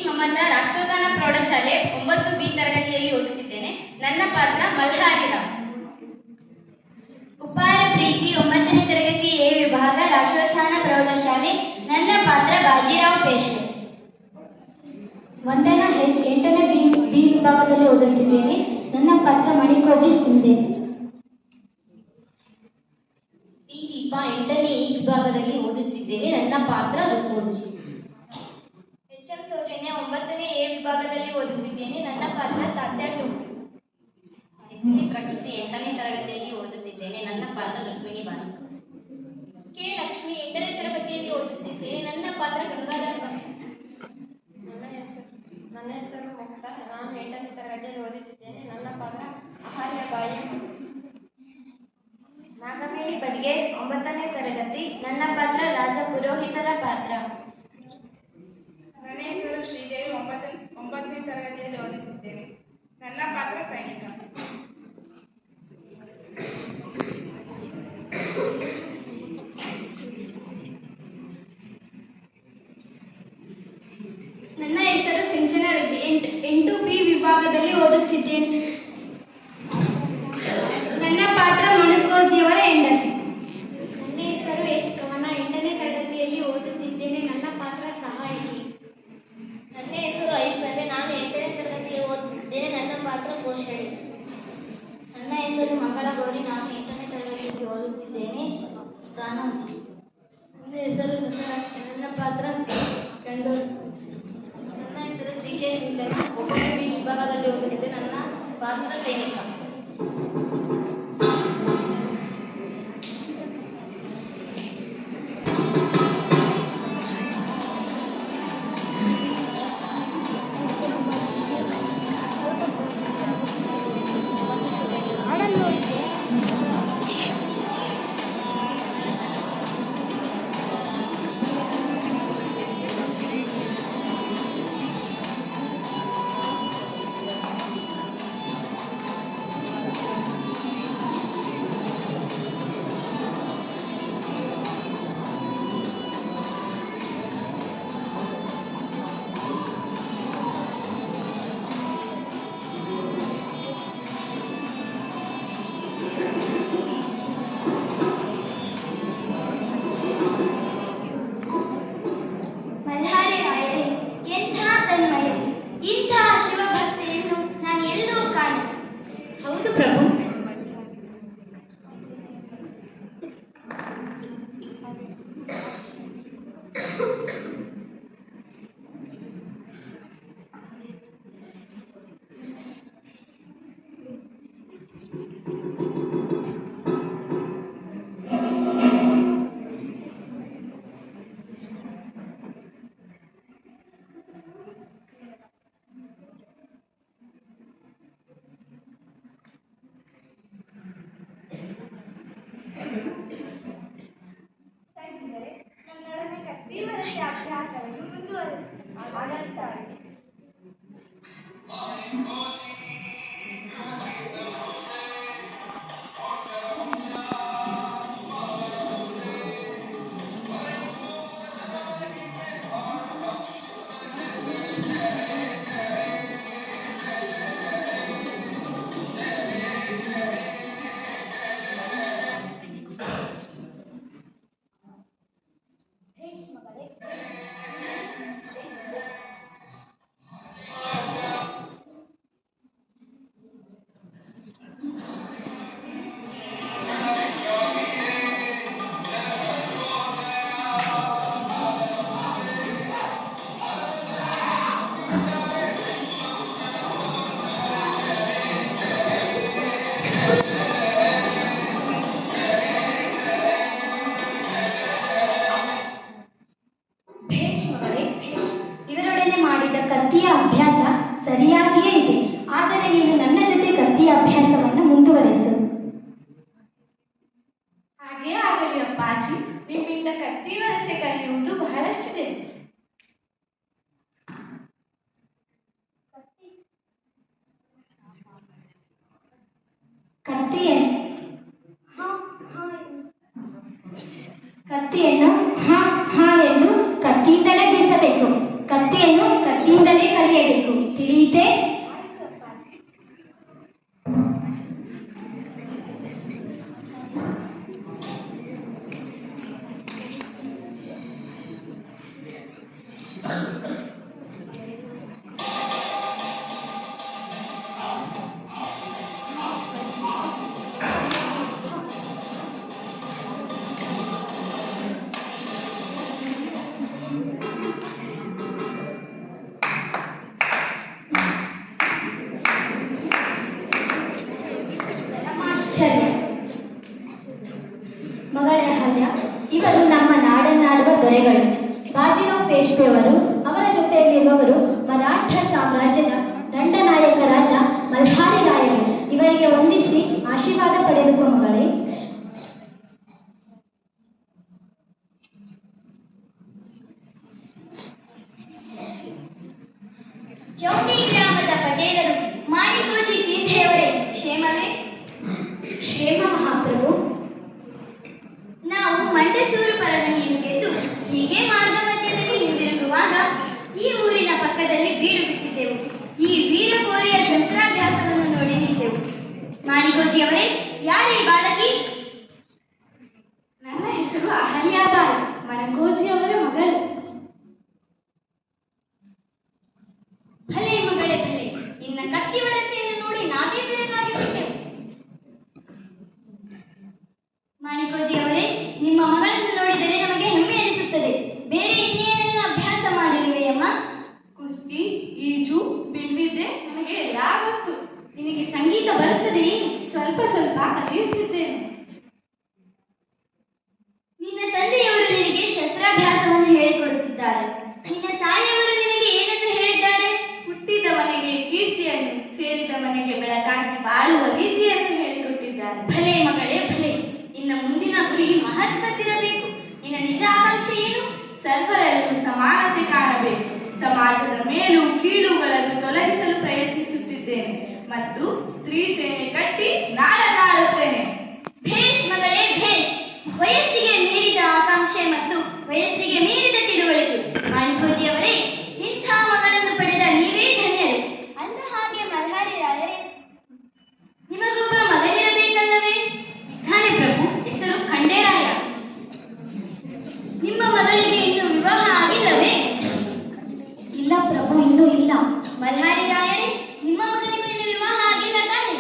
ಮಮತಾ ರಾಷ್ಟ್ರೋದ್ಯಾನ ಪ್ರೌಢಶಾಲೆ 9B ತರಗತಿಯಲ್ಲಿ ಓದುತ್ತಿದ್ದೇನೆ. ನನ್ನ ಪಾತ್ರ ಮಲ್ಹಾರಿರಾವ್. ಉಪಾರ ಪ್ರೀತಿ 9ನೇ ತರಗತಿ ಎ ವಿಭಾಗ ರಾಷ್ಟ್ರೋತ್ಥಾನ ಪ್ರೌಢಶಾಲೆ. ನನ್ನ ಪಾತ್ರ ಬಾಜಿರಾವ್ ಪೇಶ್ವೆ. ವಂದನಾ ಹೆಚ್ 8ನೇ ಬಿ ವಿಭಾಗದಲ್ಲಿ ಓದುತ್ತಿದ್ದೇನೆ. ನನ್ನ ಪಾತ್ರ ಮಣಿಕೋಜಿ ಸಿಂಧೆ. ಪಿ ದೀಪಾ 8ನೇ ಇ ವಿಭಾಗದಲ್ಲಿ ಓದುತ್ತಿದ್ದೇನೆ. ನನ್ನ ಪಾತ್ರ ರುಕೋಜಿ. ಎಚ್.ಎಂ. ಸೌಜನ್ಯ 9ನೇ ಎ ವಿಭಾಗದಲ್ಲಿ ಓದುತ್ತಿದ್ದೇನೆ. ನನ್ನ ಪಾತ್ರ ತಾತ್ಯ ಟುಂಟು. ಪ್ರಕೃತಿ 8ನೇ ತರಗತಿಯಲ್ಲಿ ಓದುತ್ತಿದ್ದೇನೆ. ನನ್ನ ಪಾತ್ರ ರುಕ್ಮಿಣಿ ಬಾಯಿ. ಕೆ. ಲಕ್ಷ್ಮಿ 8ನೇ ತರಗತಿಯಲ್ಲಿ ಓದುತ್ತಿದ್ದೇನೆ. ನನ್ನ ಪಾತ್ರ ಗಂಗಾಧರ್ ಭಟ್. ನನ್ನ ಹೆಸರು ಮುಕ್ತಾ. ನಾನು 8ನೇ ತರಗತಿಯಲ್ಲಿ ಓದುತ್ತಿದ್ದೇನೆ. ನನ್ನ ಪಾತ್ರ ಅಹಲ್ಯ ಬಾಯಿ. ನಾಗವೇಣಿ ಬಡಿಗೆ 9ನೇ ತರಗತಿ. ನನ್ನ ಪಾತ್ರ ರಾಜ ಪುರೋಹಿತರ ಪಾತ್ರ. ನನ್ನ ಹೆಸರು ಶ್ರೀದೇವಿ 9ನೇ ತರಗತಿಯಲ್ಲಿ ಓದುತ್ತಿದ್ದೇನೆ. ನನ್ನ ಪಾತ್ರ ಸೈನಿಕ. ನನ್ನ ಹೆಸರು ಸಿಂಚನ ರಜಿ 8B ವಿಭಾಗದಲ್ಲಿ ಓದುತ್ತಿದ್ದೇನೆ. ನನ್ನ ಪಾತ್ರ ಮಣಿಕೋಜಿಯವರ ಹೆಂಡತಿ. ನನ್ನ ಹೆಸರು ಎಸ್ ಕವನ 8ನೇ ತರಗತಿಯಲ್ಲಿ ಓದುತ್ತಿದ್ದೇನೆ. ನನ್ನ ಪಾತ್ರ ಸಹಾಯಕಿ. ನನ್ನ ಹೆಸರು ಐಶ್ವರ್ಯ. ನಾನು 8ನೇ ತರಗತಿಯಲ್ಲಿ ಓದುತ್ತಿದ್ದೇನೆ. ನನ್ನ ಪಾತ್ರ ಪೋಷಣೆ. ನನ್ನ ಹೆಸರು ಮಂಗಳ ಗೌರಿ. ನಾನು 8ನೇ ತರಗತಿಯಲ್ಲಿ ಓದುತ್ತಿದ್ದೇನೆ. ಗಾನೋಜಿ. ನನ್ನ ಹೆಸರು ನನ್ನ ಪಾತ್ರ ಗಂಡೋರು. ನನ್ನ ಹೆಸರು ಜಿ.ಕೆ. ಸಿಂಚನ 9B ವಿಭಾಗದಲ್ಲಿ ಓದುತ್ತಿದ್ದೆ. ನನ್ನ ಪಾತ್ರ ಸೈನಿಕ. ಹೌದು ಪ್ರಭು. ನನ್ನೊಡನೆ ಕತ್ತೀವರಕ್ಕೆ ಅಭ್ಯಾಸವನ್ನು ಮುಂದುವರೆಸುತ್ತಾರೆ. ಇವರೊಡನೆ ಮಾಡಿದ ಕತ್ತಿಯ ಅಭ್ಯಾಸ ಸರಿಯಾಗಿಯೇ ಇದೆ. ಆದರೆ ನೀನು ನನ್ನ ಜೊತೆ ಕತ್ತಿಯ ಅಭ್ಯಾಸವನ್ನು ಮುಂದುವರಿಸು. ಹಾಗೇ ಆಗಲಿ ಅಪ್ಪಾಜಿ. ನಿಮ್ಮಿಂದ ಕತ್ತೀವರಸೆ ಕಲಿಯುವುದು ಬಹಳಷ್ಟಿದೆ. ಕತ್ತಿಯನ್ನು ಹ ಹ ಎಂದು ಕತ್ತಿಯಿಂದಲೇ ಬೀಸಬೇಕು. ಕತ್ತಿಯನ್ನು ಕತ್ತಿಯಿಂದಲೇ ಕರೆಯಬೇಕು, ತಿಳಿಯಿತೆ? ಪರಮಾಶ್ಚರ್ಯ. ಮಗಳೇ ಅಹಲ್ಯ, ಇವರು ನಮ್ಮ ನಾಡನ್ನಾಳುವ ದೊರೆಗಳು. ಬಾಜಿರಾವ್ ಪೇಶ್ವೆಯವರು, ಅವರ ಜೊತೆಯಲ್ಲಿರುವವರು ಮರಾಠ ಸಾಮ್ರಾಜ್ಯದ ದಂಡನಾಯಕರಾದ ಮಲ್ಹಾರಿ ರಾಯರು. ಇವರಿಗೆ ವಂದಿಸಿ ಆಶೀರ್ವಾದ ಪಡೆದುಕೋ ಮಗಳೇ. ಚೌಟಿ ಗ್ರಾಮದ ಪಟೇಲರು ಮಾಣಿಕೋಜಿ ಸೀತೆಯವರೇ, ಕ್ಷೇಮವೇ? ಕ್ಷೇಮ ಮಹಾಪ್ರಭು. ನಾವು ಮಂಡಸೂರು ಪರಗಣಿಯನ್ನು ಗೆದ್ದು ಹೀಗೆ ಮಾರ್ಗ ಮಧ್ಯದಲ್ಲಿ ಹಿಂದಿರುಗುವಾಗ ಈ ಊರಿನ ಪಕ್ಕದಲ್ಲಿ ಬೀಡು ಬಿಟ್ಟಿದ್ದೆವು. ಈ ವೀರಕೋರಿಯ ಶಸ್ತ್ರಾಭ್ಯಾಸವನ್ನು ನೋಡಿ ನಿಂತೆವು. ಮಾಣಿಕೋಜಿಯವರೇ, ಯಾರೇ ಬಾಲಕಿ? ನನ್ನ ಹೆಸರು ಅಹಲ್ಯಾಬಾಯಿ, ಮಣಕೋಜಿಯವರ ಮಗಳು. ಭಲೆ ಮಗಳೇ ಭಲೆ, ಇನ್ನ ಕತ್ತಿ ವರಸೆಯನ್ನು ನೋಡಿ ನಾವೇ ಬೆರಗಾಗಿ ಬಿಟ್ಟೆವು. ಮಾಣಿಕೋಜಿಯವರೇ, ನಿಮ್ಮ ಮಗಳನ್ನು ನೋಡಿದರೆ ನಮಗೆ ಹೆಮ್ಮೆ ಅನಿಸುತ್ತದೆ. ಬೇರೆ ಇನ್ನೇನನ್ನು ಅಭ್ಯಾಸ ಮಾಡಿರುವೆಯಮ್ಮ? ಕುಸ್ತಿ, ಈಜು, ಬಿಲ್ವಿದ್ಯೆ ನನಗೆ ಎಲ್ಲ ಗೊತ್ತು. ನಿನಗೆ ಸಂಗೀತ ಬರುತ್ತದೆಯೇ? ಸ್ವಲ್ಪ ಸ್ವಲ್ಪ ಕಲಿಯುತ್ತಿದ್ದೇನೆ. ನಿನ್ನ ತಂದೆಯವರು ನಿನಗೆ ಶಸ್ತ್ರಾಭ್ಯಾಸವನ್ನು ಹೇಳಿಕೊಡುತ್ತಿದ್ದಾರೆ. ನಿನ್ನ ತಾಯಿಯವರು ನಿನಗೆ ಏನನ್ನು ಹೇಳಿದ್ದಾರೆ? ಹುಟ್ಟಿದ ಮನೆಗೆ ಕೀರ್ತಿಯನ್ನು, ಸೇರಿದ ಮನೆಗೆ ಬೆಳಕಾಗಿ ಬಾಳುವ ರೀತಿಯನ್ನು ಹೇಳಿಕೊಟ್ಟಿದ್ದಾರೆ. ಭಲೆ ಮಗಳೇ ಭಲೆ, ನಿನ್ನ ಮುಂದಿನ ಗುರಿ ಮಹತ್ವದ್ದಿರಬೇಕು. ನಿನ್ನ ನಿಜ ಆಕಾಂಕ್ಷೆ ಏನು? ಸರ್ವರಲ್ಲೂ ಸಮಾನತೆ ಕಾಣಬೇಕು. ಸಮಾಜದ ಮೇಲು ಕೀಳುಗಳನ್ನು ತೊಲಗಿಸಲು ಪ್ರಯತ್ನಿಸುತ್ತಿದ್ದೇನೆ ಮತ್ತು ಸ್ತ್ರೀ ಸೇನೆ ಕಟ್ಟಿ ನಾಡನ್ನಾಳುತ್ತೇನೆ. ಭೇಷ್ ಮಗಳೇ ಭೇಷ್. ವಯಸ್ಸಿಗೆ ಮೀರಿದ ಆಕಾಂಕ್ಷೆ ಮತ್ತು ವಯಸ್ಸಿಗೆ ಮೀರಿದ ತಿಳುವಳಿಕೆ. ಮಾಣಿಕೋಜಿಯವರೇ, ಇಂಥ ಮಗಳನ್ನು ಪಡೆದ ನೀವೇ ಧನ್ಯರು. ಅಂದ ಹಾಗೆ ಮಲ್ಹಾರಿ ರಾಯರೇ, ನಿಮಗೊಬ್ಬ ಮಗನಿರಬೇಕಲ್ಲವೇ? ಇದ್ದಾನೆ ಪ್ರಭು, ಹೆಸರು ಖಂಡೇರಾಯ. ನಿಮ್ಮ ಮಗಳಿಗೆ ಇನ್ನು ವಿವಾಹ ಆಗಿಲ್ಲವೇ? ಇಲ್ಲ ಪ್ರಭು, ಇನ್ನೂ ಇಲ್ಲ. ಮಲ್ಹಾರಿ ರಾಯರೇ, ನಿಮ್ಮ ಮಗನಿಗೂ ಇನ್ನು ವಿವಾಹ ಆಗಿಲ್ಲ ತಾನೆ?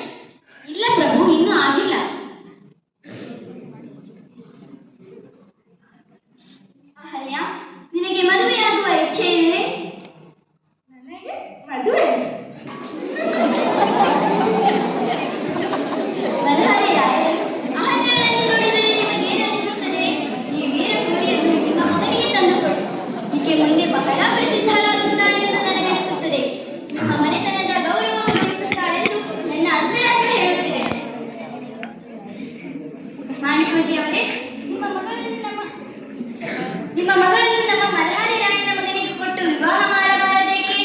ಇಲ್ಲ ಪ್ರಭು, ಇನ್ನೂ ಆಗಿಲ್ಲ. ಅಹಲ್ಯ, ನಿನಗೆ ಮದುವೆಯಾಗುವ ಇಚ್ಛೆ ಇದೆ? ನನಗೆ ಮದುವೆ? ಮಲ್ಹಾರಿ ರಾಯರೇ, ಅಹಲ್ಯಳನ್ನು ನೋಡಿದರೆ ನಿಮಗೇನು ಅನಿಸುತ್ತದೆ? ಈ ವೀರಕೋರಿಯನ್ನು ನಿಮ್ಮ ಮಗನಿಗೆ ತಂದುಕೊಡಿ. ಈಕೆ ಮುಂದೆ ಬಹಳ ಪ್ರಸಿದ್ಧಳಾಗುತ್ತಾಳೆ ಎಂದು ನನಗನಿಸುತ್ತದೆ. ನಿಮ್ಮ ಮನೆತನದ ಗೌರವವನ್ನು ಉಳಿಸುತ್ತಾಳೆಂದು ನನ್ನ ಅಂತರಾತ್ಮ ಹೇಳುತ್ತಿದೆ. ಮಾಣಿಕೋಜಿಯವರೇ, ನಿಮ್ಮ ಮಗಳನ್ನು ನಮ್ಮ ಮಲ್ಹಾರಿ ರಾಯನ ಮಗನಿಗೆ ಕೊಟ್ಟು ವಿವಾಹ ಮಾಡಬಾರದೇಕೆ?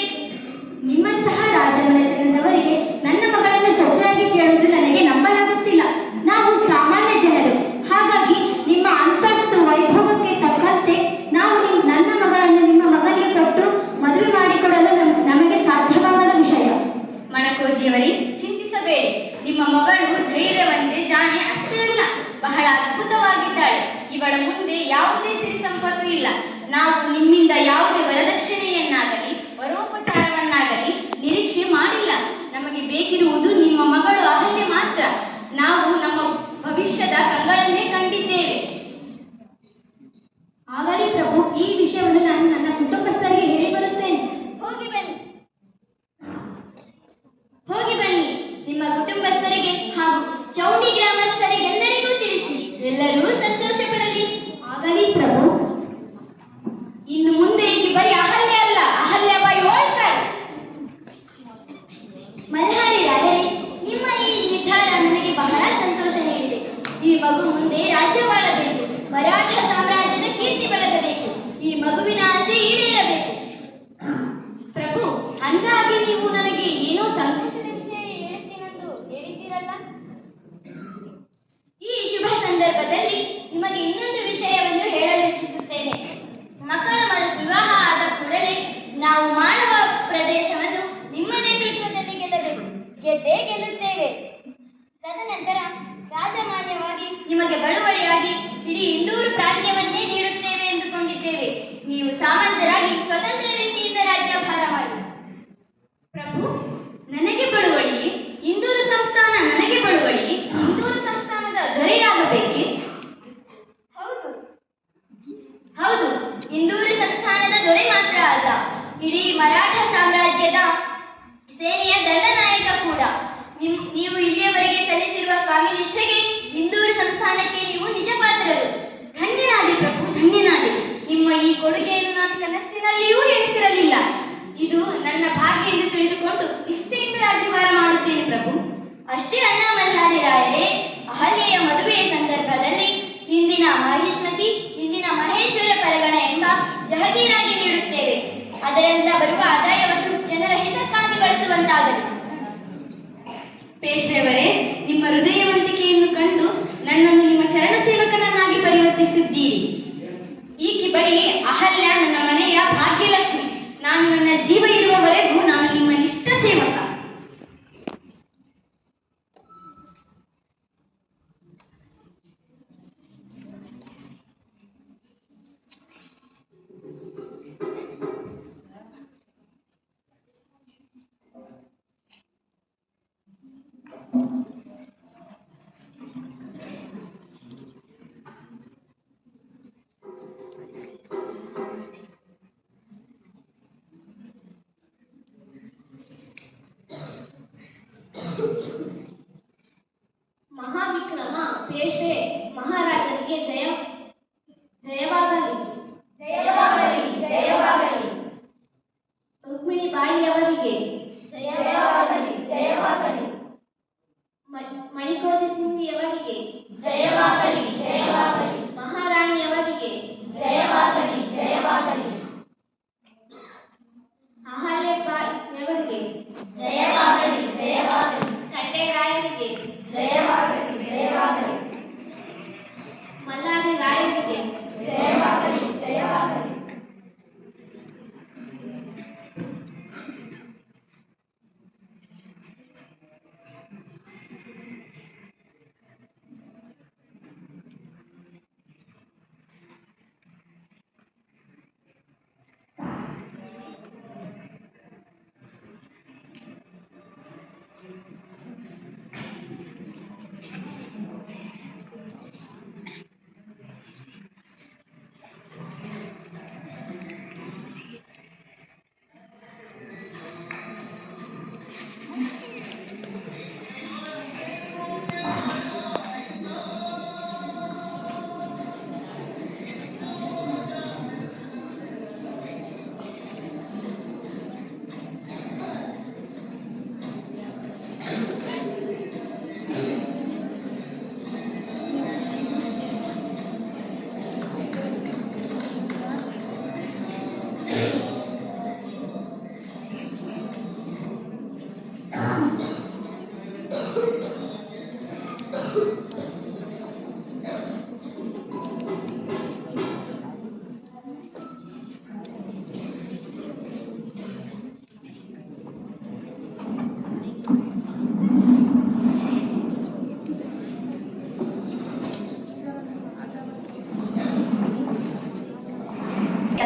ನಿಮ್ಮಂತಹ ರಾಜಮನೆತನದವರಿಗೆ ನನ್ನ ಮಗಳನ್ನು ಸೊಸೆಯಾಗಿ ಕೇಳುವುದು ನನಗೆ ನಂಬಲಾಗುತ್ತಿಲ್ಲ. ನಾವು ಸಾಮಾನ್ಯ ಜನರು. ಹಾಗಾಗಿ ನಿಮ್ಮ ಅಂತಸ್ತು ವೈಭವಕ್ಕೆ ತಕ್ಕಂತೆ ನಾವು ನನ್ನ ಮಗಳನ್ನು ನಿಮ್ಮ ಮಗನಿಗೆ ಕೊಟ್ಟು ಮದುವೆ ಮಾಡಿಕೊಡಲು ನಮಗೆ ಸಾಧ್ಯವಾಗದ ವಿಷಯ. ಮಣಕೋಜಿಯವರೇ, ಚಿಂತಿಸಬೇಡಿ. ನಿಮ್ಮ ಮಗಳು ಧೈರ್ಯವಂತೆ, ಜಾಣೆ ಅಷ್ಟೇ ಅಲ್ಲ, ಬಹಳ ಅದ್ಭುತವಾಗಿದ್ದಾಳೆ. ಇವಳ ಮುಂದೆ ಯಾವುದೇ ಸಿರಿ ಸಂಪತ್ತು ಇಲ್ಲ. ನಾವು ನಿಮ್ಮಿಂದ ಯಾವುದೇ ವರದಕ್ಷಿಣೆಯನ್ನಾಗಲಿ ವರೋಪಚಾರವನ್ನಾಗಲಿ ನಿರೀಕ್ಷೆ ಮಾಡಿಲ್ಲ. ನಮಗೆ ಬೇಕಿರುವುದು ನಿಮ್ಮ ಮಗಳು ಅಹಲ್ಯೆ ಮಾತ್ರ. ನಾವು ನಮ್ಮ ಭವಿಷ್ಯದ ಕಂಗಳನ್ನೇ ಕಂಡಿದ್ದೇವೆ. ಆಗಲಿ ಪ್ರಭು, ಈ ವಿಷಯವನ್ನು ನಾನು ನನ್ನ ಕುಟುಂಬಸ್ಥರಿಗೆ ಹೇಳಿ ಬರುತ್ತೇನೆ. ಹೋಗಿ ಬನ್ನಿ, ಹೋಗಿ ಬನ್ನಿ. ನಿಮ್ಮ ಕುಟುಂಬಸ್ಥರಿಗೆ ಹಾಗೂ ಚೌಡಿ ಗ್ರಾಮಸ್ಥರಿಗೆಲ್ಲರಿಗೂ ತಿಳಿಸಿ. ಎಲ್ಲರೂ ಸಂತೋಷ ಪಡಲಿ. ಆಗಲಿ ಪ್ರಭು. ಇನ್ನು ಮುಂದೆ ಈಕೆ ಬರೀ ಅಹಲ್ಯೆ ಅಲ್ಲ, ಅಹಲ್ಯಾಬಾಯಿ ಹೋಳ್ಕರ್. ಮಲ್ಹಾರಿ ರಾಯರೇ, ನಿಮ್ಮ ಈ ನಿರ್ಧಾರ ನನಗೆ ಬಹಳ ಸಂತೋಷ ನೀಡಿದೆ. ಈ ಮಗು ಮುಂದೆ ರಾಜ್ಯವಾಳಬೇಕು, ಮರಾಠ ಸಾಮ್ರಾಜ್ಯದ ಕೀರ್ತಿ ಬೆಳಗಬೇಕು. ಈ ಮಗುವಿನ ಆಸೆ ಈಡೇರಬೇಕು. ಇಂದೂರು ಸಂಸ್ಥಾನದ ದೊರೆ ಮಾತ್ರ ಅಲ್ಲ, ಇಡೀ ಮರಾಠ ಸಾಮ್ರಾಜ್ಯದ ಸೇನೆಯ ದಂಡನಾಯಕ ಕೂಡ. ನೀವು ಇಲ್ಲಿಯವರೆಗೆ ಸಲ್ಲಿಸಿರುವ ಸ್ವಾಮಿ ನಿಷ್ಠೆಗೆ ಇಂದೂರು ಸಂಸ್ಥಾನಕ್ಕೆ ನೀವು ನಿಜ ಪಾತ್ರರು. ಧನ್ಯನಾದೆ ಪ್ರಭು, ಧನ್ಯನಾದೆ. ನಿಮ್ಮ ಈ ಕೊಡುಗೆಯನ್ನು ನಾನು ಕನಸಿನಲ್ಲಿಯೂ ಎಣಿಸಿರಲಿಲ್ಲ. ಇದು ನನ್ನ ಭಾಗ್ಯ ಎಂದು ತಿಳಿದುಕೊಂಡು ನಿಷ್ಠೆಯಿಂದ ರಾಜ್ಯಭಾರ ಮಾಡುತ್ತೇನೆ ಪ್ರಭು. ಅಷ್ಟೇ ಅಲ್ಲ ಮಲ್ಹಾರಿ ರಾಯರೇ, ಅಹಲ್ಯೆಯ ಮದುವೆಯ ಸಂದರ್ಭದಲ್ಲಿ ಹಿಂದಿನ ಮಹಿಷ್ಮತಿ, ಇಂದಿನ ಮಹೇಶ್ವರ ಪರಗಣ ಎಂಬ ಜಹಗೀರಾಗಿ ನೀಡುತ್ತೇವೆ. ಅದರಿಂದ ಬರುವ ಆದಾಯವನ್ನು ಜನರ ಹಿತಕ್ಕಾಗಿ ಬಳಸುವಂತಾಗಲಿ. ಪೇಶ್ವೆಯವರೇ, ನಿಮ್ಮ ಹೃದಯವಂತಿಕೆಯನ್ನು ಕಂಡು ನನ್ನನ್ನು ನಿಮ್ಮ ಚರಣ ಸೇವಕನನ್ನಾಗಿ ಪರಿವರ್ತಿಸಿದ್ದೀರಿ. ಈಕೆ ಬರೀ ಅಹಲ್ಯ ನನ್ನ ಮನೆಯ ಭಾಗ್ಯಲಕ್ಷ್ಮಿ. ನಾನು ನನ್ನ ಜೀವ ಇರುವವರೆಗೂ ನಾನು ನಿಮ್ಮ ನಿಷ್ಠ ಸೇವಕ. ಮಹಾವಿಕ್ರಮ ಪೇಶ್ವೆ ಮಹಾರಾಜನಿಗೆ ಜಯವಾಗಲಿ. ಜಯವಾಗಲಿ, ಜಯವಾಗಲಿ. ರುಕ್ಮಿಣಿ ಬಾಯಿಯವರಿಗೆ ಜಯವಾಗಲಿ, ಜಯವಾಗಲಿ. ಮಣಿಕೋದಿ ಸಿಂಧಿಯವರಿಗೆ ಜಯವಾಗಲಿ, ಜಯವಾಗಲಿ. ಮಹಾರಾಣಿಯವರಿಗೆ ಜಯವಾಗಲಿ, ಜಯವಾಗಲಿ. ಅಹಲ್ಯಬಾಯಿಯವರಿಗೆ ಜಯವಾಗಲಿ, ಜಯವಾಗಲಿ. ಕಡ್ಡೆರಾಯರಿಗೆ ಜಯವಾಗಲಿ, ಜಯವಾಗಲಿ. ಮಲ್ಲಾರಿ ರಾಯರಿಗೆ ಜಯವಾಗಲಿ, ಜಯವಾಗಲಿ.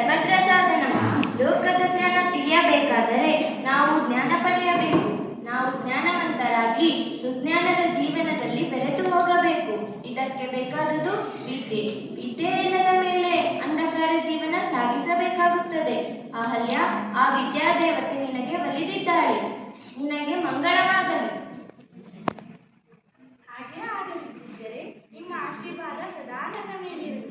ಭದ್ರ ಸಾಧನ. ಲೋಕದ ಜ್ಞಾನ ತಿಳಿಯಬೇಕಾದರೆ ನಾವು ಜ್ಞಾನ ಪಡೆಯಬೇಕು. ನಾವು ಜ್ಞಾನವಂತರಾಗಿ ಸುಜ್ಞಾನದ ಜೀವನದಲ್ಲಿ ಬೆರೆತು ಹೋಗಬೇಕು. ಇದಕ್ಕೆ ಬೇಕಾದುದು ವಿದ್ಯೆ. ವಿದ್ಯೆ ಇಲ್ಲದ ಮೇಲೆ ಅಂಧಕಾರ ಜೀವನ ಸಾಗಿಸಬೇಕಾಗುತ್ತದೆ. ಅಹಲ್ಯ, ಆ ವಿದ್ಯಾದೇವತೆ ನಿನಗೆ ಒಲಿದಿದ್ದಾಳೆ. ನಿನಗೆ ಮಂಗಳವಾಗಲಿ. ಹಾಗೆ ಆಗಲಿ ಪೂಜ್ಯರೇ. ನಿಮ್ಮ ಆಶೀರ್ವಾದ ಸದಾ ನನ್ನ ಮೇಲಿರಲಿ.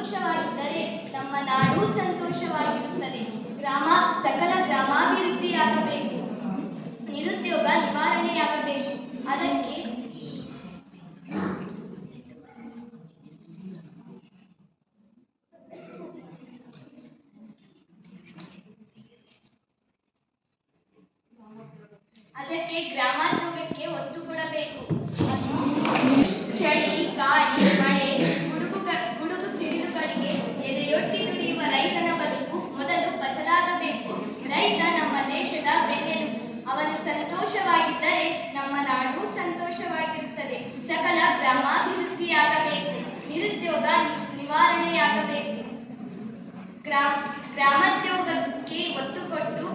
ಸಂತೋಷವಾಗಿದ್ದರೆ ನಮ್ಮ ನಾಡು ಸಂತೋಷವಾಗಿರುತ್ತದೆ. ಸಕಲ ಗ್ರಾಮಾಭಿವೃದ್ಧಿಯಾಗಬೇಕು, ನಿರುದ್ಯೋಗ ನಿವಾರಣೆಯಾಗಬೇಕು. ಅದಕ್ಕೆ ಗ್ರಾಮೋದ್ಯೋಗಕ್ಕೆ ಒತ್ತು ಕೊಡಬೇಕು. ಚಳಿ, ಗಾಳಿ, ಮಳೆ, ಗುಡುಗು ಸಿಡಿಲುಗಳಿಗೆ ಎದೆಯೊಡ್ಡಿ ದುಡಿಯುವ ರೈತನ ಬದುಕು ಮೊದಲು ಬದಲಾಗಬೇಕು. ರೈತ ನಮ್ಮ ದೇಶದ ಬೆನ್ನೆಲುಬು. ಅವನು ಸಂತೋಷವಾಗಿದ್ದರೆ ನಮ್ಮ ನಾಡು ಸಂತೋಷವಾಗಿರುತ್ತದೆ. ಸಕಲ ಗ್ರಾಮಾಭಿವೃದ್ಧಿಯಾಗಬೇಕು, ನಿರುದ್ಯೋಗ ನಿವಾರಣೆಯಾಗಬೇಕು. ಗ್ರಾಮೋದ್ಯೋಗಕ್ಕೆ ಒತ್ತು ಕೊಟ್ಟು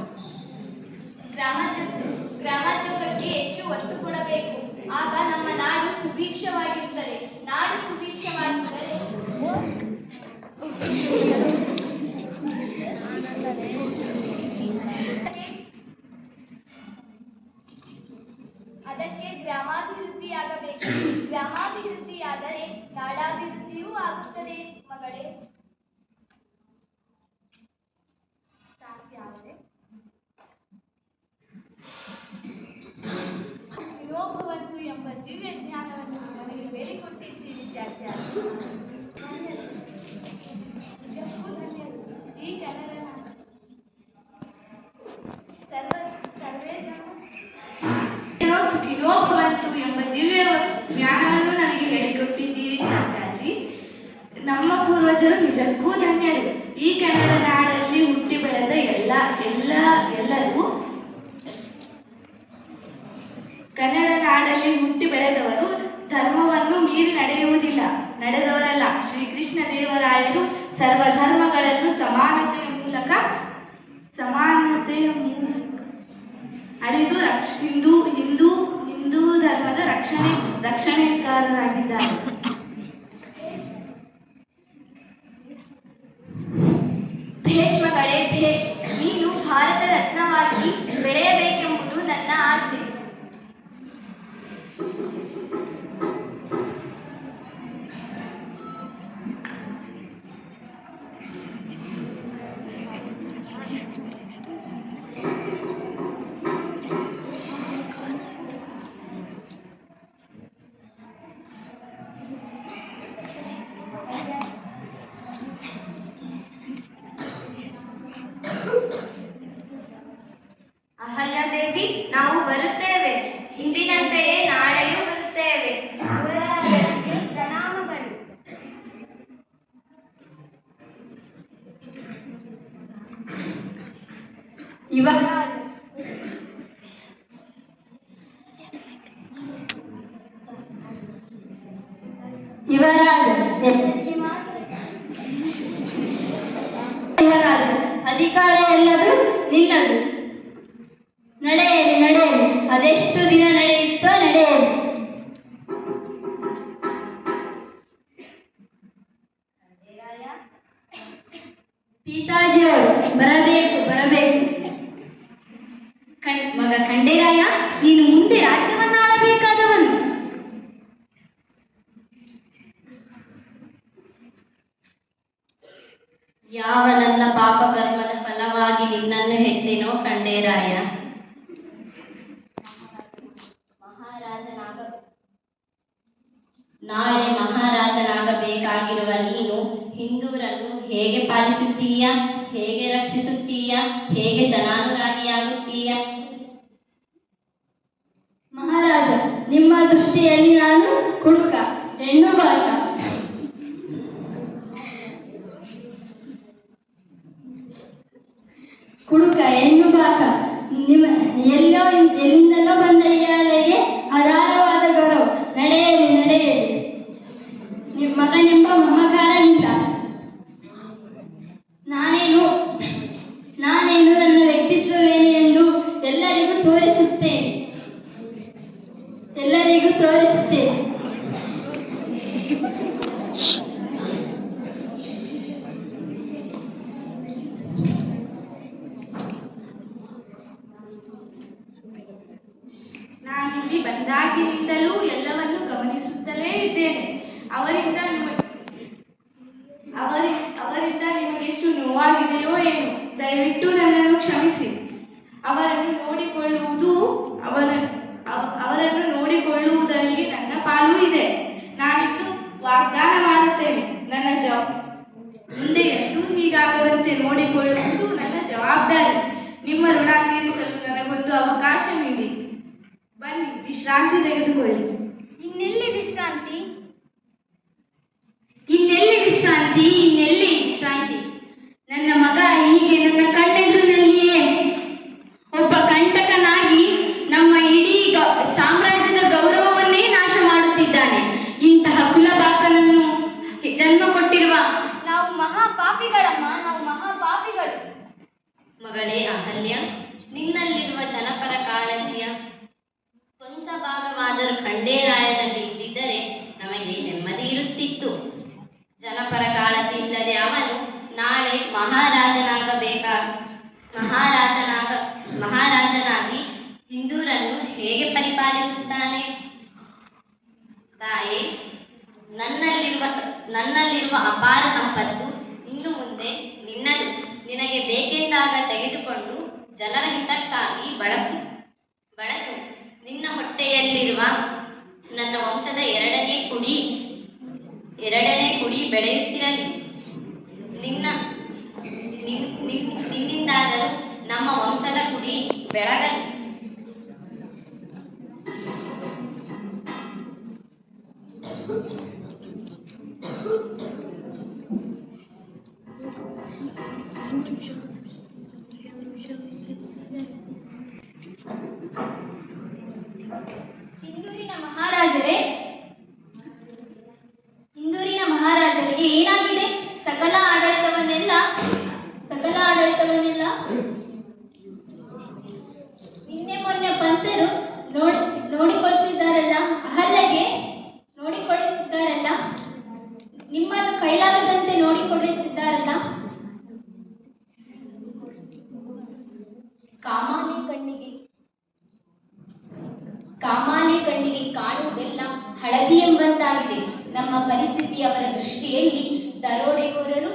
ಗ್ರಾಮೋದ್ಯೋಗಕ್ಕೆ ಹೆಚ್ಚು ಒತ್ತು ಕೊಡಬೇಕು. ಆಗ ನಮ್ಮ ನಾಡು ಸುಭಿಕ್ಷವಾಗಿರುತ್ತದೆ. ನಾಡು ಸುಭಿಕ್ಷವಾಗಿದ್ದರೆ ಅದಕ್ಕೆ ಗ್ರಾಮಾಭಿವೃದ್ಧಿಯಾಗಬೇಕು. ಗ್ರಾಮಾಭಿವೃದ್ಧಿಯಾದರೆ ನಾಡಾಭಿವೃದ್ಧಿಯೂ ಆಗುತ್ತದೆ ಮಗಳೇ. ಯೋಗವನ್ನು ಎಂಬ ದಿವ್ಯ ಜ್ಞಾನವನ್ನು ನನಗೆ ಹೇಳಿಕೊಟ್ಟಿದ್ದೀರಿ ತ್ಯಾಜ್ಯ. ಈ ಕನ್ನಡ ಸುಖಿನೋ ಭವಂತು ಎಂಬ ದಿವ್ಯ ಜ್ಞಾನವನ್ನು ನನಗೆ ಹೇಳಿಕೊಟ್ಟಿದ್ದೀರಿ ತ್ಯಾಜ್ಯಾಜಿ. ನಮ್ಮ ಪೂರ್ವಜರು ನಿಜಕ್ಕೂ ಧನ್ಯರು. ಈ ಕನ್ನಡ ನಾಡಲ್ಲಿ ಹುಟ್ಟಿ ಬೆಳೆದ ಎಲ್ಲರಿಗೂ ಕನ್ನಡ ನಾಡಲ್ಲಿ ಹುಟ್ಟಿ ಬೆಳೆದವರು ಧರ್ಮವನ್ನು ಮೀರಿ ನಡೆದವರಲ್ಲ. ಶ್ರೀಕೃಷ್ಣ ದೇವರಾಯರು ಸರ್ವಧರ್ಮಗಳನ್ನು ಸಮಾನತೆಯ ಮೂಲಕ ಅಳಿದು ಹಿಂದೂ ಧರ್ಮದ ರಕ್ಷಣೆಕಾರರಾಗಿದ್ದಾರೆ. ಭೇಷ್ ಮಗಳೇ ಭೇಷ್. ನೀನು ಭಾರತ ರತ್ನವಾಗಿ ಬೆಳೆಯಬೇಕೆಂಬುದು ನನ್ನ ಆಸೆ. ಅಹಲ್ಯಾದೇವಿ, ನಾವು ಬರುತ್ತೇವೆ. ಇಂದಿನಂತೆಯೇ ನಾಳೆಯೂ ಬರುತ್ತೇವೆ. ಪ್ರಣಾಮಗಳು. ಯುವರಾಜ, ಅಧಿಕಾರ ಎಲ್ಲದು ನಿನ್ನದು. ನಡೆಯಲಿ, ಅದೆಷ್ಟು ದಿನ ನಡೆಯುತ್ತೋ ನಡೆಯಲಿ. ಪೀತಾಜಿಯವರು ಬರಬೇಕು. ಮಗ ಖಂಡೇರಾಯ, ನೀನು ಮುಂದೆ ರಾಜ್ಯವನ್ನಾಳಬೇಕಾದವನು. ಯಾವ ನನ್ನ ಪಾಪಕರ್ಮದ ಫಲವಾಗಿ ನಿನ್ನನ್ನು ಹೆತ್ತೆನೋ ಖಂಡೇರಾಯ. ನಾಳೆ ಮಹಾರಾಜನಾಗಬೇಕಾಗಿರುವ ನೀನು ಹಿಂದೂರನ್ನು ಹೇಗೆ ಪಾಲಿಸುತ್ತೀಯ, ಹೇಗೆ ರಕ್ಷಿಸುತ್ತೀಯ, ಹೇಗೆ ಜನಾನುರಾಗಿಯಾಗುತ್ತೀಯ? ಮಹಾರಾಜ, ನಿಮ್ಮ ದೃಷ್ಟಿಯಲ್ಲಿ ನಾನು ಕುಡುಕ, ಹೆಣ್ಣು ಬಾಕ. ಎಲ್ಲಿಂದಲೋ ಬಂದ ಈ ಅಲೆಗೆ ಆಧಾರವಾದ ಗೌರವ. ನಡೆಯಲಿ. ಮಗನೆಂಬ ಮಮಕಾರವಿಲ್ಲ. ನಾನೇನು ನನ್ನ ವ್ಯಕ್ತಿತ್ವವೇನು ಎಂದು ಎಲ್ಲರಿಗೂ ತೋರಿಸುತ್ತೇನೆ. ನಾನಿಲ್ಲಿ ಬಂದಾಗಿನಿಂದಲೂ ಎಲ್ಲವನ್ನು ಗಮನಿಸುತ್ತಲೇ ಇದ್ದೆ. ಅವರಿಂದ ನಿಮಗೆಷ್ಟು ನೋವಾಗಿದೆಯೋ ಏನು. ದಯವಿಟ್ಟು ನನ್ನನ್ನು ಕ್ಷಮಿಸಿ. ಅವರನ್ನು ನೋಡಿಕೊಳ್ಳುವುದು ಅವರನ್ನು ನೋಡಿಕೊಳ್ಳುವುದರಲ್ಲಿ ನನ್ನ ಪಾಲು ಇದೆ. ನಾನಿಂದು ವಾಗ್ದಾನ ಮಾಡುತ್ತೇನೆ. ಮುಂದೆ ಎಂದೂ ಹೀಗಾಗದಂತೆ ನೋಡಿಕೊಳ್ಳುವುದು ನನ್ನ ಜವಾಬ್ದಾರಿ. ನಿಮ್ಮ ಋಣ ತೀರಿಸಲು ನನಗೊಂದು ಅವಕಾಶ ನೀಡಿ. ಬನ್ನಿ, ವಿಶ್ರಾಂತಿ ತೆಗೆದುಕೊಳ್ಳಿ. ಇನ್ನೆಲ್ಲಿ ವಿಶ್ರಾಂತಿ? ಇನ್ನೆಲ್ಲಿ ವಿಶ್ರಾಂತಿ? ಇನ್ನೆಲ್ಲಿ ವಿಶ್ರಾಂತಿ? ನನ್ನ ಮಗ ಹೀಗೆ ನನ್ನ ಕಣ್ಣೆದುರಿನಲ್ಲಿಯೇ ಒಬ್ಬ ಕಂಟಕನಾಗಿ ನಮ್ಮ ಇಡೀ ಸಾಮ್ರಾಜ್ಯದ ಗೌರವವನ್ನೇ ನಾಶ ಮಾಡುತ್ತಿದ್ದಾನೆ. ಇಂತಹ ಕುಲಬಾಕನನ್ನು ಜನ್ಮ ಕೊಟ್ಟಿರುವ ನಾವು ಮಹಾಪಾಪಿಗಳಮ್ಮ, ನಾವು ಮಹಾಪಾಪಿಗಳು. ಮಗಳೇ ಅಹಲ್ಯ, ನಿನ್ನಲ್ಲಿರುವ ಜನಪರ ಕಾಳಜಿಯ ಕೊಂಚ ಭಾಗವಾದರೂ ಖಂಡೇರಾಯನಲ್ಲಿ ಇದ್ದಿದ್ದರೆ ನಮಗೆ ನೆಮ್ಮದಿ ಇರುತ್ತಿತ್ತು. ಜನಪರ ಕಾಳಜಿ ಇಲ್ಲದೆ ಅವನು ನಾಳೆ ಮಹಾರಾಜನಾಗಿ ಹಿಂದೂರನ್ನು ಹೇಗೆ ಪರಿಪಾಲಿಸುತ್ತಾನೆ? ತಾಯೇ, ನನ್ನಲ್ಲಿರುವ ಅಪಾರ ಸಂಪತ್ತು ಇನ್ನು ಮುಂದೆ ನಿನ್ನದು. ನಿನಗೆ ಬೇಕೆಂದಾಗ ತೆಗೆದುಕೊಂಡು ಜನರ ಹಿತಕ್ಕಾಗಿ ಬಳಸು. ನಿನ್ನ ಹೊಟ್ಟೆಯಲ್ಲಿರುವ ನನ್ನ ವಂಶದ ಎರಡನೇ ಕುಡಿ ಬೆಳೆಯುತ್ತಿರಲಿ. ನಿನ್ನಿಂದಾದರೂ ನಮ್ಮ ವಂಶದ ಕುಡಿ ಬೆಳಗಲಿ. ಇಂದೂರಿನ ಮಹಾರಾಜರಿಗೆ ಏನಾಗಿದೆ? ಸಕಲ ಆಡಳಿತವನ್ನೆಲ್ಲ ನಿನ್ನೆ ಮೊನ್ನೆ ಪಂತರು ನೋಡಿಕೊಳ್ತಿದ್ದಾರಲ್ಲ, ಅಹಲ್ಯಗೆ ನೋಡಿಕೊಳ್ಳುತ್ತಿದ್ದಾರಲ್ಲ, ನಿಮ್ಮನ್ನು ಕೈಲಾಗದಂತೆ ನೋಡಿಕೊಳ್ಳುತ್ತಿದ್ದಾರಲ್ಲ. ಕಾಮಾಲೆ ಕಣ್ಣಿಗೆ ಕಾಣುವುದೆಲ್ಲ ಹಳದಿ ಎಂಬಂತಾಗಿದೆ. ನಮ್ಮ ಪರಿಸ್ಥಿತಿ ಅವರ ದೃಷ್ಟಿಯಲ್ಲಿ ದರೋಡೆಗೋರರು,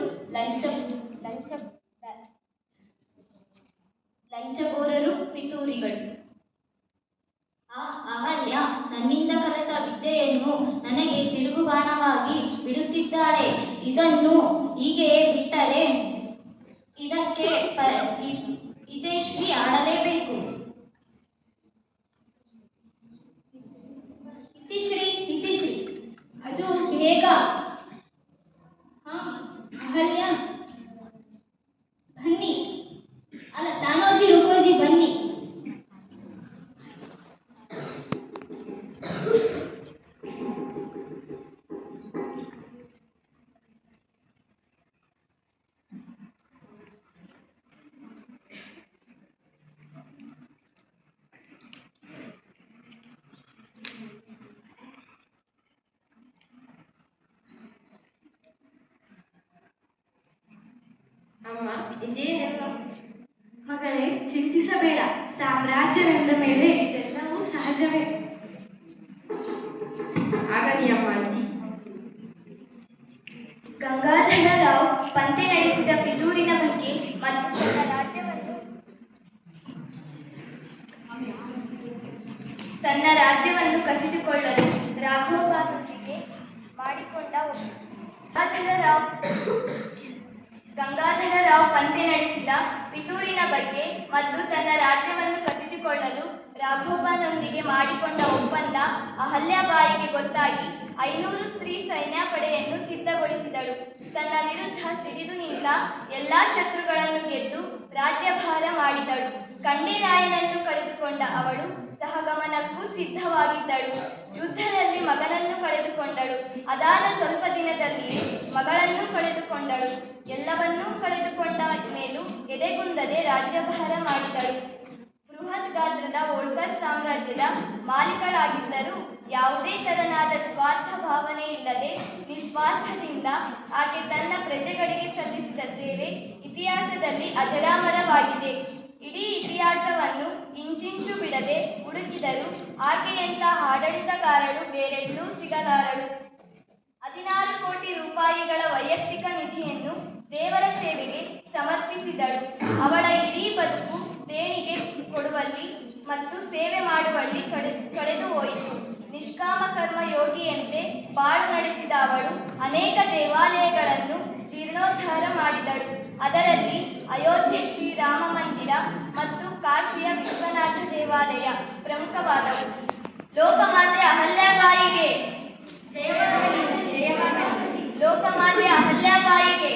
ಲಂಚಗೋರರು, ಪಿತೂರಿಗಳು. ಆ ಅಹಲ್ಯ ನನ್ನಿಂದ ಕಲಿತ ವಿದ್ಯೆಯನ್ನು ನನಗೆ ತಿರುಗುಬಾಣವಾಗಿ ಬಿಡುತ್ತಿದ್ದಾಳೆ. ಇದನ್ನು ಹೀಗೆಯೇ ಬಿಟ್ಟರೆ ಇದಕ್ಕೆ ಇದೇ ಶ್ರೀ ಆಡಲೇಬೇಕು. ಇತಿಶ್ರೀ ಅದು ಹೇಗ? ಅಹಲ್ಯ ಬನ್ನಿ. ಅಲ್ಲ, ತಾನೋಜಿ ರುಕೋಜಿ ಬನ್ನಿ. ಅಮ್ಮ, ಇದೇನೆಲ್ಲ? ಮಗಳೇ, ಚಿಂತಿಸಬೇಡ. ಸಾಮ್ರಾಜ್ಯವೆಂದ ಮೇಲೆ ಇದೆಲ್ಲವೂ ಸಹಜವೇ. ಆಗಲಿ ಅಮ್ಮಾಜಿ. ಗಂಗಾಧರರಾವ್ ಪಂತೆ ನಡೆಸಿದ ಪಿತೂರಿನ ಬಗ್ಗೆ ಮತ್ತು ತನ್ನ ರಾಜ್ಯವನ್ನು ಕಸಿದುಕೊಳ್ಳಲು ರಾಘೋಬಾನೊಂದಿಗೆ ಮಾಡಿಕೊಂಡ ಗಂಗಾಧರರಾವ್ ಪಂತೆ ನಡೆಸಿದ ಪಿತೂರಿನ ಬಗ್ಗೆ ಮತ್ತು ತನ್ನ ರಾಜ್ಯವನ್ನು ಕಸಿದುಕೊಳ್ಳಲು ರಾಘೋಬಾನೊಂದಿಗೆ ಮಾಡಿಕೊಂಡ ಒಪ್ಪಂದ ಅಹಲ್ಯಾಬಾಯಿಗೆ ಗೊತ್ತಾಗಿ 500 ಸ್ತ್ರೀ ಸೈನ್ಯಪಡೆಯನ್ನು ಸಿದ್ಧಗೊಳಿಸಿದಳು. ತನ್ನ ವಿರುದ್ಧ ಸಿಡಿದು ನಿಂತ ಎಲ್ಲಾ ಶತ್ರುಗಳನ್ನು ಗೆದ್ದು ರಾಜ್ಯಭಾರ ಮಾಡಿದಳು. ಖಂಡೇರಾಯನನ್ನು ಕಳೆದುಕೊಂಡ ಅವಳು ಸಹಗಮನಕ್ಕೂ ಸಿದ್ಧವಾಗಿದ್ದಳು. ಯುದ್ಧದಲ್ಲಿ ಮಗನನ್ನು ಕಳೆದುಕೊಂಡಳು. ಅದಾದ ಸ್ವಲ್ಪ ದಿನದಲ್ಲಿಯೇ ಮಗಳನ್ನು ಕಳೆದುಕೊಂಡಳು. ಎಲ್ಲವನ್ನೂ ಕಳೆದುಕೊಂಡ ಮೇಲೂ ಎದೆಗುಂದದೆ ರಾಜ್ಯಭಾರ ಮಾಡಿದಳು. ಬೃಹತ್ ಗಾತ್ರದ ಹೋಳ್ಕರ್ ಸಾಮ್ರಾಜ್ಯದ ಮಾಲೀಕಳಾಗಿದ್ದರೂ ಯಾವುದೇ ತೆರನಾದ ಸ್ವಾರ್ಥ ಭಾವನೆ ಇಲ್ಲದೆ ನಿಸ್ವಾರ್ಥದಿಂದ ಆಕೆ ತನ್ನ ಪ್ರಜೆಗಳಿಗೆ ಸಲ್ಲಿಸಿದ ಸೇವೆ ಇತಿಹಾಸದಲ್ಲಿ ಅಜರಾಮರವಾಗಿದೆ. ಇಡೀ ಇತಿಹಾಸವನ್ನು ಇಂಚಿಂಚು ಬಿಡದೆ ಹುಡುಕಿದರೂ ಆಕೆಯಂಥ ಆಡಳಿತಗಾರಳು ಬೇರೆಲ್ಲೂ ಸಿಗಲಾರಳು. 16 ಕೋಟಿ ರೂಪಾಯಿಗಳ ವೈಯಕ್ತಿಕ ನಿಧಿಯನ್ನು ದೇವರ ಮತ್ತು ಸೇವೆ ಮಾಡುವಲ್ಲಿ ತೊಳೆದು ಹೋಯಿತು. ನಿಷ್ಕಾಮ ಕರ್ಮ ಯೋಗಿಯಂತೆ ಬಾಳು ನಡೆಸಿದ ಅವಳು ಅನೇಕ ದೇವಾಲಯಗಳನ್ನು ಜೀರ್ಣೋದ್ಧಾರ ಮಾಡಿದಳು. ಅದರಲ್ಲಿ ಅಯೋಧ್ಯೆ ಶ್ರೀರಾಮ ಮಂದಿರ ಮತ್ತು ಕಾಶಿಯ ವಿಶ್ವನಾಥ ದೇವಾಲಯ ಪ್ರಮುಖವಾದವು. ಲೋಕಮಾತೆ ಅಹಲ್ಯಾಬಾಯಿಗೆ, ಲೋಕಮಾತೆ ಅಹಲ್ಯಾಬಾಯಿಗೆ.